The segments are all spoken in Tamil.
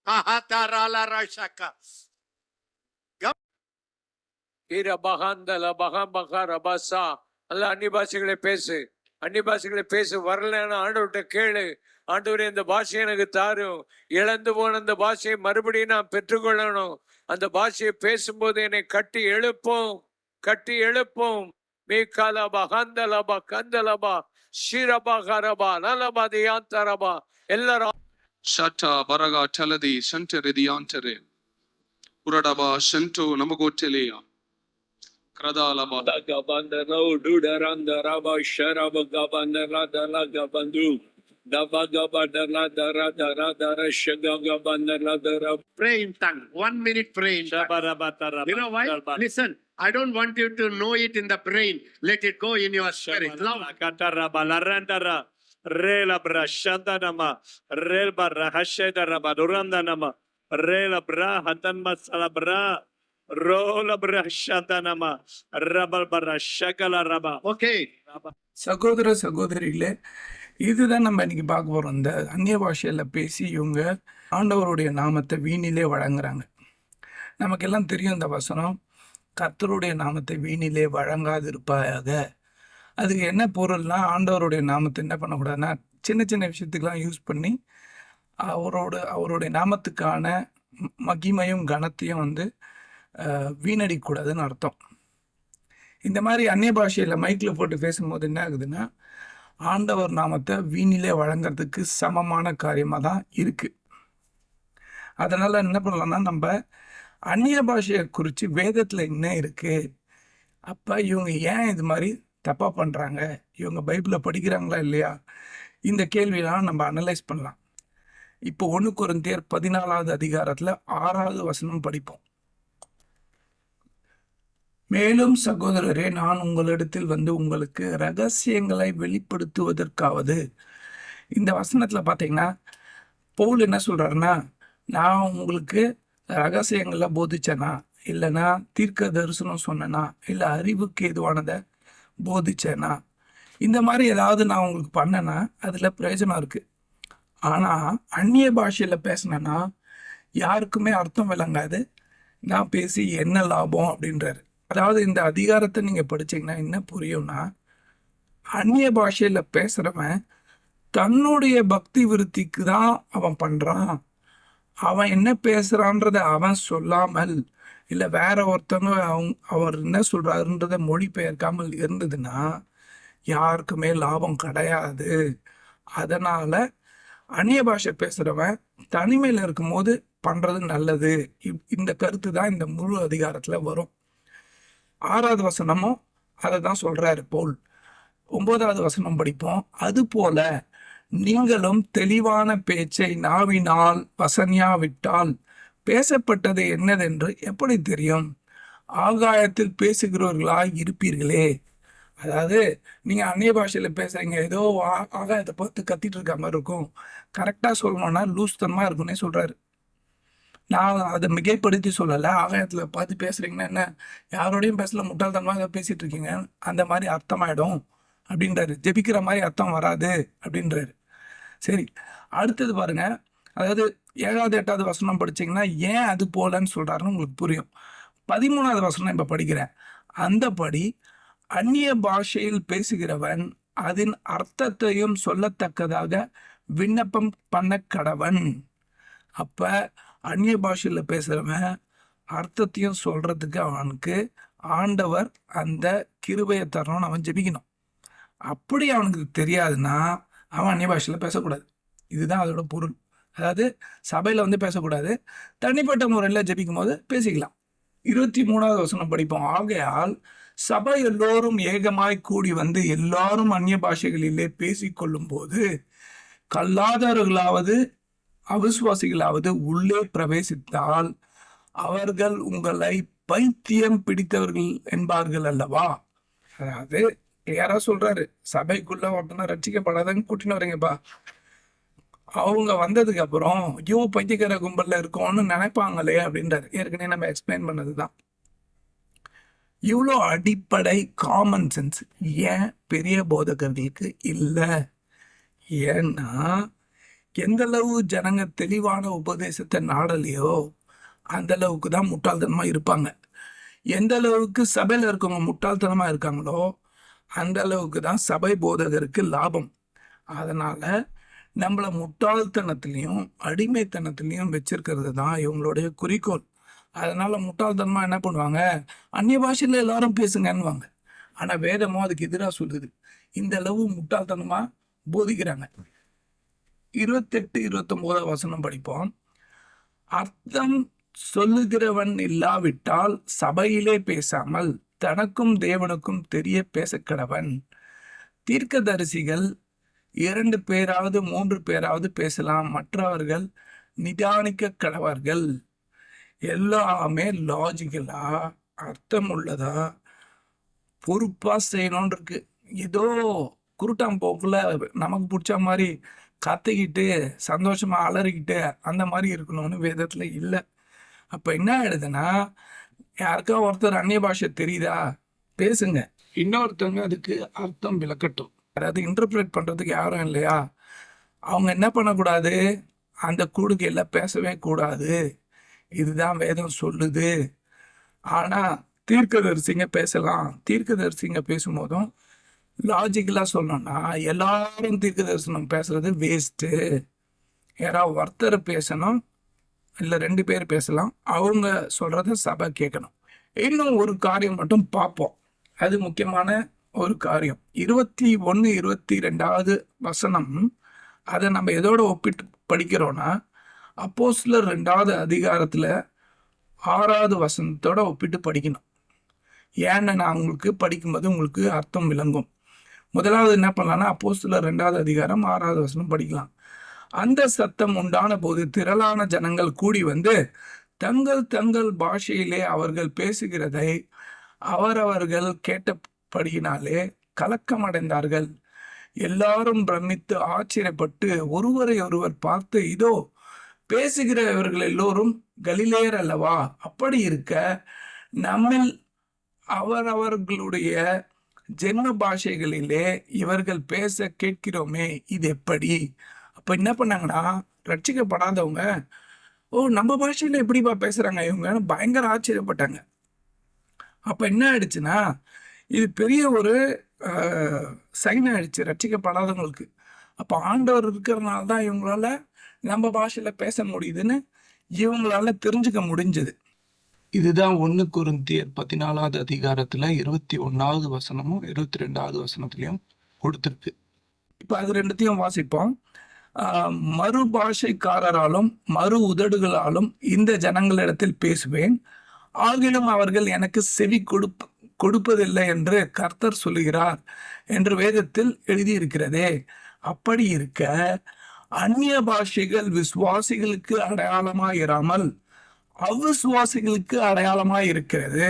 அந்நிய பாஷைகளை பேசு, அந்நிய பாஷைகளை பேசு. வரலன்னா ஆண்டவர்கிட்ட கேளு, ஆண்டவரே இந்த பாஷையை எனக்கு தாரும், இழந்து போன அந்த பாஷையை மறுபடியும் நான் பெற்றுக்கொள்ளணும். அந்த பாஷையை பேசும்போது என்னை கட்டி எழுப்போம், கட்டி எழுப்போம். மீகாலபா ஹந்தலபா கந்தலபா ஷீரபா கரபா நலபா தியாந்தரபா எல்லாரும் ஷட்டா பரகா டலதி சண்டரிதியாண்டரே உரடபா Shanto நமகோட்டெலியா கிரதாலபா கபந்தனோ டுடரந்தரபா ஷரப கபந்தரதல கபந்து Pray in tongue. 1 minute pray in tongue. You know why? Listen, I don't want you to know it in the brain. Let it go in your spirit. Loud. Rela brashandanama, relba rahashedaraba, durandanama, rela brahatan masalabra, rola brashandanama, rabal barashakala raba. Okay. சகோதர சகோதரிகளே, இதுதான் நம்ம இன்னைக்கு பார்க்க போகிறோம். இந்த அந்நிய பாஷையில் பேசி இவங்க ஆண்டவருடைய நாமத்தை வீணிலே வழங்குறாங்க. நமக்கெல்லாம் தெரியும் இந்த வசனம், கர்த்தருடைய நாமத்தை வீணிலே வழங்காது இருப்பாயாக. அதுக்கு என்ன பொருள்னா, ஆண்டவருடைய நாமத்தை என்ன பண்ணக்கூடாதுன்னா சின்ன சின்ன விஷயத்துக்கெலாம் யூஸ் பண்ணி அவருடைய நாமத்துக்கான மகிமையும் கனத்தையும் வந்து வீணடிக்கூடாதுன்னு அர்த்தம். இந்த மாதிரி அந்நிய பாஷையில் மைக்கில் போட்டு பேசும்போது என்ன ஆகுதுன்னா, ஆண்டவர் நாமத்தை வீணிலே வழங்குறதுக்கு சமமான காரியமாக தான் இருக்குது. அதனால் என்ன பண்ணலாம்னா, நம்ம அந்நிய பாஷையை குறித்து வேதத்தில் என்ன இருக்குது, அப்போ இவங்க ஏன் இது மாதிரி தப்பாக பண்ணுறாங்க, இவங்க பைபிளை படிக்கிறாங்களா இல்லையா, இந்த கேள்வியெல்லாம் நம்ம அனலைஸ் பண்ணலாம். இப்போ 1 கொரிந்தியர் 14வது அதிகாரத்தில் 6வது வசனம் படிப்போம். மேலும் சகோதரரே, நான் உங்களிடத்தில் வந்து உங்களுக்கு ரகசியங்களை வெளிப்படுத்துவதற்காவது. இந்த வசனத்தில் பார்த்தீங்கன்னா பவுல் என்ன சொல்கிறாருன்னா, நான் உங்களுக்கு ரகசியங்களை போதிச்சேனா, இல்லைன்னா தீர்க்க தரிசனம் சொன்னேனா, இல்லை அறிவுக்கு எதுவானதை போதிச்சேனா, இந்த மாதிரி ஏதாவது நான் உங்களுக்கு பண்ணேன்னா அதில் பிரயோஜனம் இருக்குது. ஆனால் அந்நிய பாஷையில் பேசினேன்னா யாருக்குமே அர்த்தம் விளங்காது, நான் பேசி என்ன லாபம் அப்படின்றாரு. அதாவது இந்த அதிகாரத்தை நீங்கள் படித்தீங்கன்னா என்ன புரியும்னா, அந்நிய பாஷையில் பேசுகிறவன் தன்னுடைய பக்தி விருத்திக்கு தான் அவன் பண்ணுறான். அவன் என்ன பேசுகிறான்றதை அவன் சொல்லாமல், இல்லை வேற ஒருத்தவங்க அவர் என்ன சொல்கிறாருன்றதை மொழிபெயர்க்காமல் இருந்ததுன்னா யாருக்குமே லாபம் கிடையாது. அதனால் அந்நிய பாஷை பேசுகிறவன் தனிமையில் இருக்கும்போது பண்ணுறது நல்லது. இந்த கருத்து தான் இந்த முழு அதிகாரத்தில் வரும். 6வது வசனமும் அதை தான் சொல்கிறாரு பவுல். 9வது வசனம் படிப்போம். அதுபோல நீங்களும் தெளிவான பேச்சை நாவினால் வசனியாவிட்டால் பேசப்பட்டது என்னதென்று எப்படி தெரியும்? ஆகாயத்தில் பேசுகிறவர்களாய் இருப்பீர்களே. அதாவது நீங்கள் அந்நிய பாஷையில் பேசுகிறீங்க, ஏதோ ஆகாயத்தை பார்த்து கத்திட்டு இருக்க மாதிரி இருக்கும், கரெக்டாக சொல்லணும்னா லூஸ்தனமாக இருக்குன்னே சொல்கிறாரு. நான் அதை மிகைப்படுத்தி சொல்லலை. ஆகாயத்தில் பார்த்து பேசுகிறீங்கன்னா என்ன, யாரோடையும் பேசல, முட்டாள்தனமாக ஏதோ பேசிகிட்டு இருக்கீங்க, அந்த மாதிரி அர்த்தமாயிடும் அப்படின்றாரு. ஜெபிக்கிற மாதிரி அர்த்தம் வராது அப்படின்றாரு. சரி, அடுத்தது பாருங்கள். அதாவது 7வது 8வது வசனம் படிச்சிங்கன்னா ஏன் அது போலன்னு சொல்கிறாருன்னு உங்களுக்கு புரியும். 13வது வசனம் இப்போ படிக்கிறேன். அந்தபடி அந்நிய பாஷையில் பேசுகிறவன் அதன் அர்த்தத்தையும் சொல்லத்தக்கதாக விண்ணப்பம் பண்ண கடவன். அப்போ அந்நிய பாஷையில் பேசுகிறவன் அர்த்தத்தையும் சொல்கிறதுக்கு அவனுக்கு ஆண்டவர் அந்த கிருபையை தரணும்னு அவன் ஜெபிக்கணும். அப்படி அவனுக்கு தெரியாதுன்னா அவன் அந்நிய பாஷையில் பேசக்கூடாது. இதுதான் அதோட பொருள். அதாவது சபையில் வந்து பேசக்கூடாது, தனிப்பட்ட முறையில் ஜெபிக்கும் போது பேசிக்கலாம். 23வது வசனம் படிப்போம். ஆகையால் சபை எல்லோரும் ஏகமாய் கூடி வந்து எல்லாரும் அந்நிய பாஷைகளிலே பேசிக்கொள்ளும் போது கல்லாதவர்களாவது அவிசுவாசிகளாவது உள்ளே பிரவேசித்தால் அவர்கள் உங்களை பைத்தியம் பிடித்தவர்கள் என்பார்கள் அல்லவா. அதாவது யாரா சொல்றாரு, சபைக்குள்ள ஒருத்தனை ரட்சிக்கப்படாதன்னு கூட்டின்னு வரீங்கப்பா, அவங்க வந்ததுக்கு அப்புறம் ஐயோ பைத்தியக்கார கும்பல்ல இருக்கோம்னு நினைப்பாங்களே அப்படின்றாரு. ஏற்கனவே நம்ம எக்ஸ்பிளைன் பண்ணது தான். இவ்வளோ அடிப்படை காமன் சென்ஸ் ஏன் பெரிய போதகர்களுக்கு இல்லை? ஏன்னா எந்த அளவு ஜனங்க தெளிவான உபதேசத்தை நாடலையோ அந்த அளவுக்கு தான் முட்டாள்தனமா இருப்பாங்க. எந்த அளவுக்கு சபையில இருக்கவங்க முட்டாள்தனமா இருக்காங்களோ அந்த அளவுக்கு தான் சபை போதகருக்கு லாபம். அதனால நம்மள முட்டாள்தனத்திலையும் அடிமைத்தனத்திலையும் வச்சிருக்கிறது தான் இவங்களுடைய குறிக்கோள். அதனால முட்டாள்தனமா என்ன பண்ணுவாங்க, அந்நிய பாஷையில எல்லாரும் பேசுங்கன்னுவாங்க. ஆனா வேதமோ அதுக்கு எதிராக சொல்லுது. இந்த அளவு முட்டாள்தனமா போதிக்கிறாங்க. 28, 29 வசனம் படிப்போம். அர்த்தம் சொல்லுகிறவன் இல்லாவிட்டால் சபையிலே பேசாமல் தனக்கும் தேவனுக்கும் தெரிய பேசக்கடவன். தீர்க்கதரிசிகள் 2 பேராவது 3 பேராவது பேசலாம், மற்றவர்கள் நிதானிக்க கடவர்கள். எல்லாமே லாஜிக்கலா அர்த்தம் உள்ளதா பொறுப்பா செய்யணும்னு இருக்கு. ஏதோ குருட்டாம் போக்குல நமக்கு பிடிச்ச மாதிரி கத்திக்கிட்டு சந்தோஷமா அலறிக்கிட்டு அந்த மாதிரி இருக்கணும்னு வேதத்துல இல்லை. அப்ப என்ன ஆயிடுதுன்னா, யாருக்கா ஒருத்தர் அந்நிய பாஷை தெரியுதா பேசுங்க, இன்னொருத்தவங்க அதுக்கு அர்த்தம் விளக்கட்டும். அதாவது இன்டர்பிரேட் பண்றதுக்கு யாரும் இல்லையா, அவங்க என்ன பண்ணக்கூடாது, அந்த கூடுகையில பேசவே கூடாது. இதுதான் வேதம் சொல்லுது. ஆனா தீர்க்கதரிசிங்க பேசலாம். தீர்க்கதரிசிங்க பேசும்போதும் லாஜிக்கலா சொல்லணும்னா எல்லாரும் தீர்க்க தரிசனம் பேசுறது வேஸ்ட்டு. யாராவது ஒருத்தர் பேசணும், இல்லை 2 பேர் பேசலாம், அவங்க சொல்றத சபை கேட்கணும். இன்னும் ஒரு காரியம் மட்டும் பார்ப்போம், அது முக்கியமான ஒரு காரியம். 21, 22 வசனம். அதை நம்ம எதோட ஒப்பிட்டு படிக்கிறோம்னா அப்போஸ்தலர் 2வது அதிகாரத்துல 6வது வசனத்தோட ஒப்பிட்டு படிக்கணும். ஏன்னு நான் உங்களுக்கு படிக்கும்போது உங்களுக்கு அர்த்தம் விளங்கும். முதலாவது என்ன பண்ணலாம்னா அப்போஸ்தலர் 2வது அதிகாரம் 6வது வசனம் படிக்கலாம். அந்த சத்தம் உண்டான போது திரளான ஜனங்கள் கூடி வந்து தங்கள் தங்கள் பாஷையிலே அவர்கள் பேசுகிறதை அவரவர்கள் கேட்டபடியினாலே கலக்கமடைந்தார்கள். எல்லாரும் பிரமித்து ஆச்சரியப்பட்டு ஒருவரை ஒருவர் பார்த்து, இதோ பேசுகிறவர்கள் எல்லோரும் கலிலேயர் அல்லவா? அப்படி இருக்க நம்மில் அவரவர்களுடைய ஜென்ம பாஷைகளிலே இவர்கள் பேச கேட்கிறோமே, இது எப்படி? அப்ப என்ன பண்ணாங்கன்னா, ரட்சிக்கப்படாதவங்க, ஓ நம்ம பாஷையில எப்படிப்பா பேசுறாங்க இவங்கன்னு பயங்கர ஆச்சரியப்பட்டாங்க. அப்ப என்ன ஆயிடுச்சுன்னா, இது பெரிய ஒரு சைன் ஆயிடுச்சு ரட்சிக்கப்படாதவங்களுக்கு. அப்ப ஆண்டவர் இருக்கிறதுனால தான் இவங்களால நம்ம பாஷையில பேச முடியுதுன்னு இவங்களால தெரிஞ்சுக்க முடிஞ்சது. இதுதான் 1 கொரிந்தியர் 14வது அதிகாரத்துல 21வது வசனமும் 22வது வசனத்திலையும் கொடுத்திருக்கு. இப்ப அது 2த்தையும் வாசிப்போம். மறு பாஷைக்காரராலும் மறு உதடுகளாலும் இந்த ஜனங்களிடத்தில் பேசுவேன், ஆகிலும் அவர்கள் எனக்கு செவி கொடுப்பதில்லை என்று கர்த்தர் சொல்லுகிறார் என்று வேதத்தில் எழுதியிருக்கிறதே. அப்படி இருக்க அந்நிய பாஷைகள் விசுவாசிகளுக்கு அடையாளமாயிராமல் அவிசுவாசிகளுக்கு அடையாளமாய் இருக்கிறது.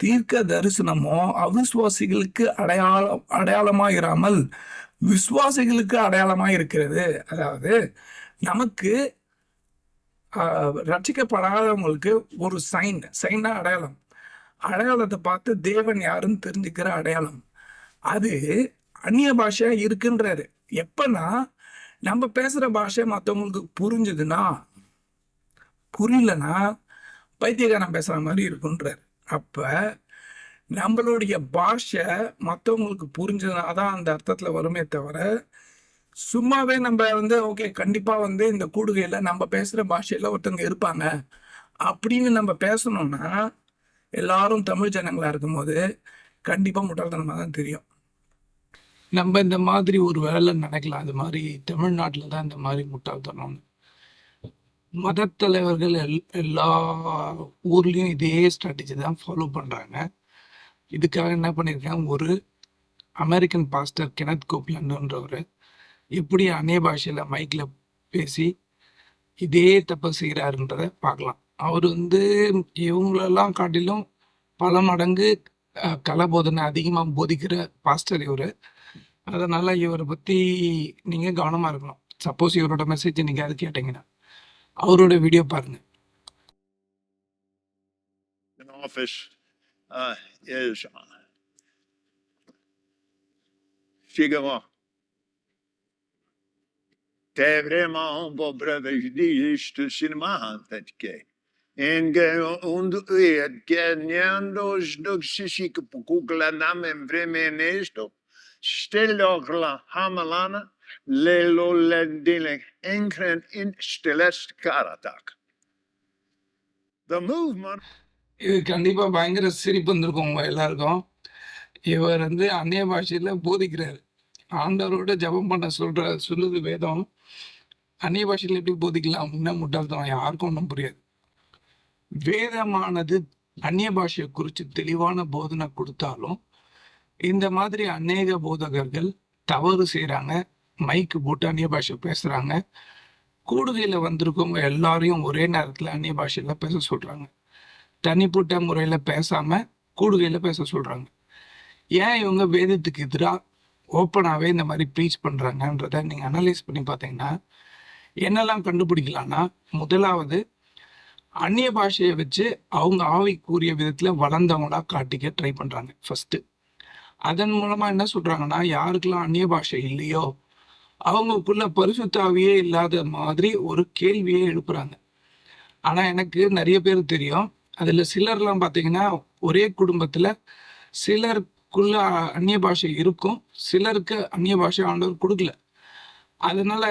தீர்க்க தரிசனமோ அவிசுவாசிகளுக்கு அடையாளமாயிராமல் விசுவாசிகளுக்கு அடையாளமாய் இருக்கிறது. அதாவது நமக்கு ரட்சிக்கப்படாதவங்களுக்கு ஒரு சைனா அடையாளம். அடையாளத்தை பார்த்து தேவன் யாருன்னு தெரிஞ்சுக்கிற அடையாளம். அது அந்நிய பாஷை இருக்குன்றாரு. எப்பன்னா நம்ம பேசுற பாஷை மற்றவங்களுக்கு புரிஞ்சுதுன்னா, புரியலன்னா பைத்தியக்காரன் பேசுற மாதிரி இருக்குன்றார். அப்ப நம்மளுடைய பாஷை மற்றவங்களுக்கு புரிஞ்சதுனாதான் அந்த அர்த்தத்துல வருமே தவிர, சும்மாவே நம்ம ஓகே கண்டிப்பா இந்த கூடுகையில நம்ம பேசுற பாஷையில ஒருத்தவங்க இருப்பாங்க அப்படின்னு நம்ம பேசணும்னா, எல்லாரும் தமிழ் ஜனங்களா இருக்கும்போது கண்டிப்பா முட்டாள்தனமா தான் தெரியும். நம்ம இந்த மாதிரி ஒரு வேலை நினைக்கலாம், அது மாதிரி தமிழ்நாட்டில் தான் இந்த மாதிரி முட்டாள்தனம்னு. மத தலைவர்கள் எல்லா ஊர்லேயும் இதே ஸ்ட்ராட்டஜி தான் ஃபாலோ பண்ணுறாங்க. இதுக்காக என்ன பண்ணியிருக்காங்க, ஒரு அமெரிக்கன் பாஸ்டர் கெனத் கோப்லாண்டுன்றவர் எப்படி அந்நிய பாஷையில் மைக்கில் பேசி இதே தப்பை செய்கிறாருன்றதை பார்க்கலாம். அவர் இவங்களெல்லாம் காட்டிலும் பல மடங்கு கலபோதனை அதிகமாக போதிக்கிற பாஸ்டர் இவர். அதனால் இவரை பற்றி நீங்கள் கவனமாக இருக்கணும். சப்போஸ் இவரோட மெசேஜ் நீங்கள் அது கேட்டிங்கன்னா அவரோட வீடியோ பாருங்க. In office is Figueroa. t'es vraiment pas prevediste cinematografique. Dok kukla namen vremenesto, stelokla hamalana, lelo lendile enkren in stelest karatak. The movement இது கண்டிப்பா பயங்கர சிரிப்பு வந்திருக்கும் உங்க எல்லாருக்கும். இவர் வந்து அந்நிய பாஷையில போதிக்கிறாரு. ஆண்டவரோட ஜெபம் பண்ண சொல்லுது வேதம். அந்நிய பாஷையில எப்படி போதிக்கலாம்? அப்படின்னா முட்டாள்தனம், யாருக்கும் ஒன்றும் புரியாது. வேதமானது அந்நிய பாஷையை குறித்து தெளிவான போதனை கொடுத்தாலும் இந்த மாதிரி அநேக போதகர்கள் தவறு செய்கிறாங்க. மைக்கு போட்டு அந்நிய பாஷை பேசுகிறாங்க. கூடுகையில் வந்திருக்கவங்க எல்லாரையும் ஒரே நேரத்தில் அந்நிய பாஷையில் பேச சொல்கிறாங்க. தனிப்பட்ட முறையில் பேசாமல் கூடுகையில் பேச சொல்கிறாங்க. ஏன் இவங்க வேதத்துக்கு எதிராக ஓப்பனாகவே இந்த மாதிரி ப்ரீச் பண்ணுறாங்கன்றதை நீங்கள் அனலைஸ் பண்ணி பார்த்தீங்கன்னா என்னெல்லாம் கண்டுபிடிக்கலாம்னா, முதலாவது அந்நிய பாஷையை வச்சு அவங்க ஆவிக்குரிய விதத்தில் வளர்ந்தவங்களா காட்டிக்க ட்ரை பண்ணுறாங்க ஃபஸ்ட்டு. அதன் மூலமாக என்ன சொல்கிறாங்கன்னா, யாருக்கெல்லாம் அந்நிய பாஷை இல்லையோ அவங்களுக்குள்ள பரிசுத்த ஆவியே இல்லாத மாதிரி ஒரு கேள்வியே எழுப்புறாங்க. ஆனால் எனக்கு நிறைய பேர் தெரியும், அதில் சிலர்லாம் பார்த்தீங்கன்னா ஒரே குடும்பத்தில் சிலருக்குள்ள அந்நிய பாஷை இருக்கும், சிலருக்கு அந்நிய பாஷை ஆண்டவர் கொடுக்கல. அதனால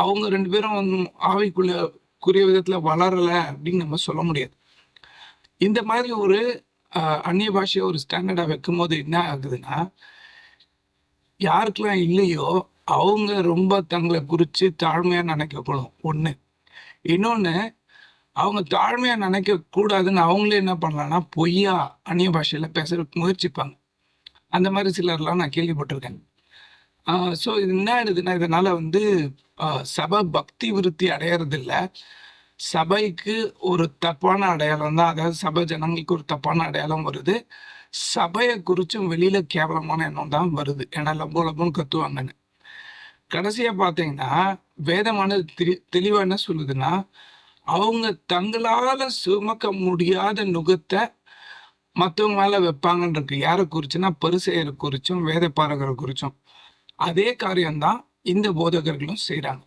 அவங்க 2 பேரும் ஆவிக்குரிய விதத்தில் வளரலை அப்படின்னு நம்ம சொல்ல முடியாது. இந்த மாதிரி ஒரு அந்நிய பாஷையை ஒரு ஸ்டாண்டர்டாக வைக்கும் போது என்ன ஆகுதுன்னா, யாருக்கெல்லாம் இல்லையோ அவங்க ரொம்ப தங்களை குறித்து தாழ்மையாக நினைக்கப்படும் ஒன்று. இன்னொன்று, அவங்க தாழ்மையாக நினைக்கக்கூடாதுன்னு அவங்களே என்ன பண்ணலான்னா பொய்யா அந்நிய பாஷையில் பேசுறதுக்கு முயற்சிப்பாங்க. அந்த மாதிரி சிலர்லாம் நான் கேள்விப்பட்டிருக்கேன். ஸோ இது என்ன ஆயிடுதுன்னா, இதனால் வந்து சபை பக்தி விருத்தி அடையறதில்ல, சபைக்கு ஒரு தப்பான அடையாளம் தான். அதாவது சபை ஜனங்களுக்கு ஒரு தப்பான அடையாளம் வருது. சபையை குறிச்சும் வெளியில் கேவலமான எண்ணம் தான் வருது. ஏன்னா லம்போ லம்போன்னு கத்துவாங்கன்னு. கடைசியாக பார்த்தீங்கன்னா வேதமானது தெளிவாக என்ன சொல்லுதுன்னா, அவங்க தங்களால் சுமக்க முடியாத நுகத்தை மற்றவங்க மேலே வைப்பாங்கன்றிருக்கு. யாரை குறிச்சுன்னா பரிசேயரை குறிச்சும் வேதபாரகரை குறிச்சும். அதே காரியம்தான் இந்த போதகர்களும் செய்கிறாங்க.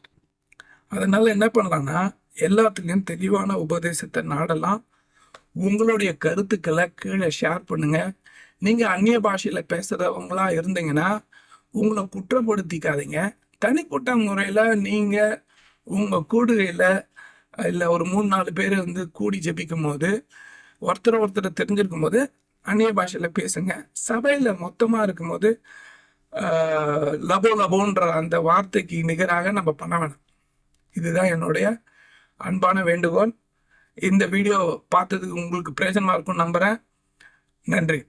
அதனால என்ன பண்ணலாம்னா, எல்லாத்துலேயும் தெளிவான உபதேசத்தை நாடலாம். உங்களுடைய கருத்துக்களை கீழே ஷேர் பண்ணுங்க. நீங்கள் அந்நிய பாஷையில் பேசுகிறவங்களா இருந்தீங்கன்னா உங்களை குற்றப்படுத்திக்காதீங்க. தனிப்பட்ட முறையில் நீங்கள் உங்கள் கூடுகையில் இல்லை ஒரு 3-4 பேர் வந்து கூடி ஜெபிக்கும் போது ஒருத்தரை தெரிஞ்சிருக்கும் போது அந்நிய பாஷையில் பேசுங்க. சபையில் மொத்தமாக இருக்கும்போது லபோன்ற அந்த வார்த்தைக்கு நிகராக நம்ம பண்ண வேணாம். இதுதான் என்னுடைய அன்பான வேண்டுகோள். இந்த வீடியோ பார்த்ததுக்கு உங்களுக்கு பிரயோஜனமாக இருக்கும்னு நம்புகிறேன். நன்றி.